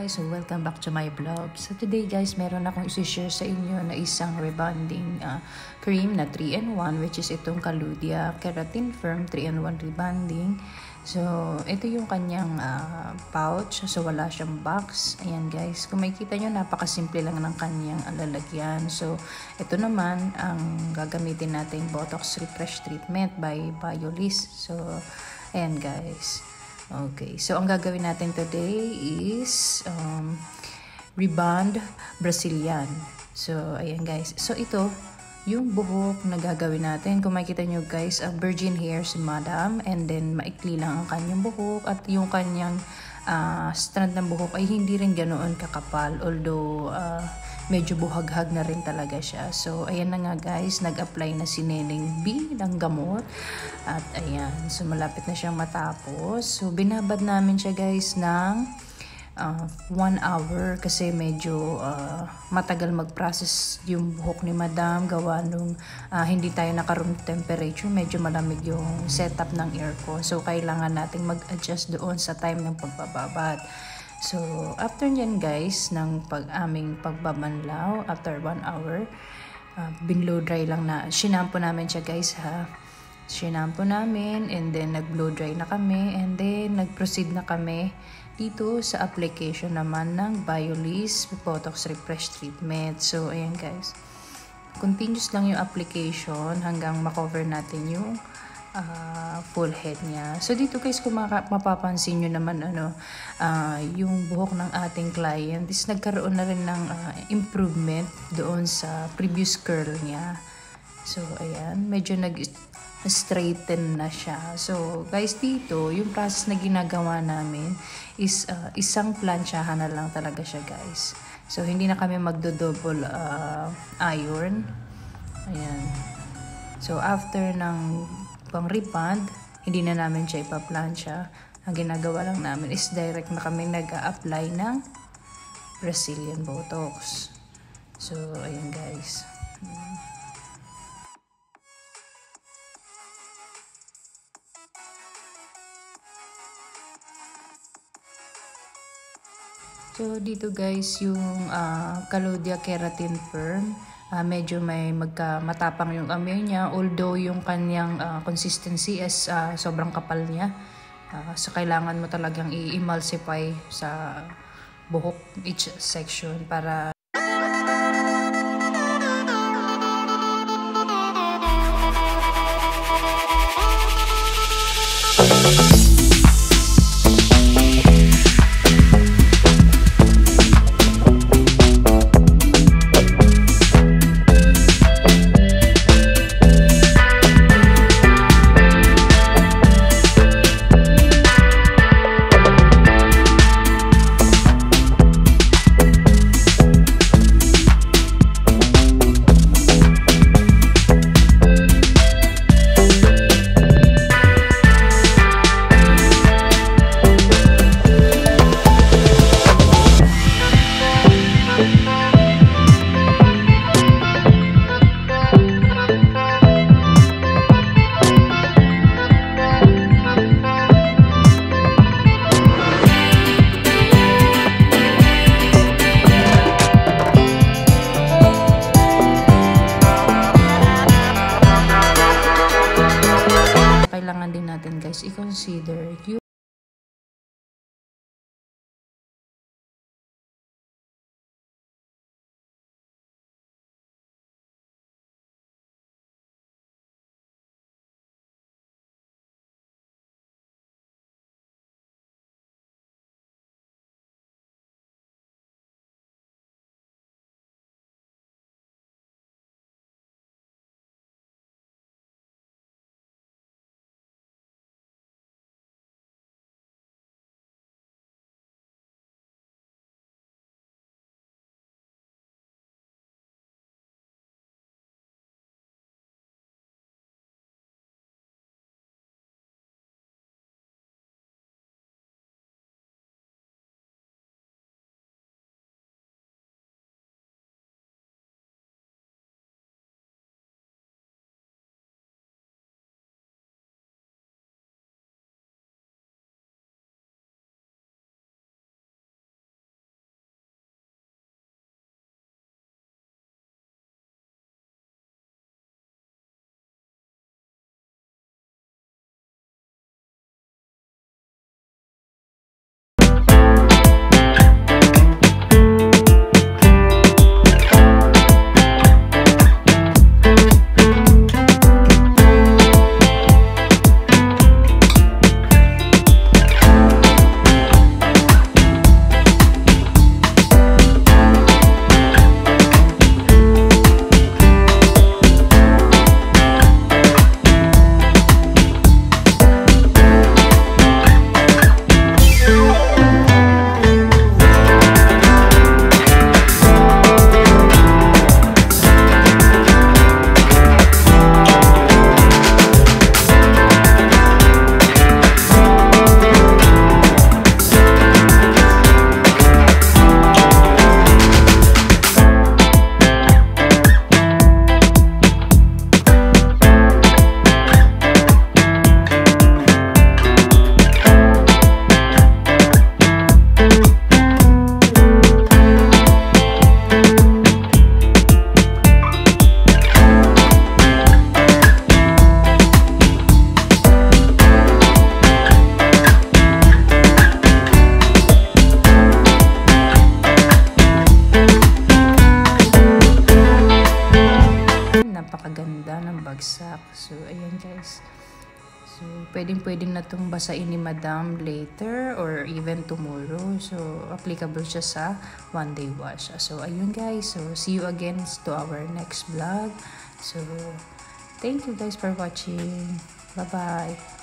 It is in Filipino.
guys, so welcome back to my vlog. So today guys, meron akong isi-share sa inyo na isang rebonding cream na 3-in-1, which is itong Caludia Keratin Firm 3-in-1 rebonding. So ito yung kanyang pouch, so wala siyang box. Ayan guys, kung makikita nyo, napakasimple lang ng kanyang lalagyan. So ito naman ang gagamitin natin, Botox Refresh Treatment by Biolis. So ayan guys. Okay, so ang gagawin natin today is Rebond Brazilian. So, ayan guys. So, ito, yung buhok na gagawin natin. Kung makikita nyo guys, virgin hair si Madam. And then, maikli lang ang kanyang buhok. At yung kanyang strand ng buhok ay hindi rin ganoon kakapal. Although, medyo buhaghag na rin talaga siya. So, ayan na nga guys, nag-apply na si Neneng B ng gamot. At ayan, so malapit na siyang matapos. So, binabad namin siya guys ng 1 hour kasi medyo matagal mag-process yung buhok ni Madam. Gawa nung hindi tayo naka-room temperature, medyo malamig yung setup ng aircon. So, kailangan nating mag-adjust doon sa time ng pagbababad. So, after nyan guys, ng aming pagbabanlaw, after 1 hour, binlow dry lang na, shinampo namin siya guys ha. Shinampo namin, and then nag-blow dry na kami, and then nag-proceed na kami dito sa application naman ng Biolis Botox Refresh Treatment. So, ayan guys, continuous lang yung application hanggang makover natin yung full head niya. So dito guys, kung mapapansin nyo naman yung buhok ng ating client is nagkaroon na rin ng improvement doon sa previous curl niya. So ayan, medyo nag-straighten na siya. So guys, dito yung process na ginagawa namin is isang plansyahan na lang talaga siya guys. So hindi na kami magdo-double iron. Ayan. So after ng pang rebond, hindi na namin siya ipa-plancha. Ang ginagawa lang namin is direct na kami nag-a-apply ng Brazilian Botox. So, ayan guys. So, dito guys, yung Caludia Keratin Firm, medyo may matapang yung amoy niya, although yung kanyang consistency is sobrang kapal niya. So kailangan mo talagang i-emulsify sa buhok each section para kailangan din natin guys i-consider yung bumagsak. So, ayan guys. So, pwedeng na itong basain ni Madam later or even tomorrow. So, applicable siya sa one day wash. So, ayun guys. So, see you again to our next vlog. So, thank you guys for watching. Bye-bye.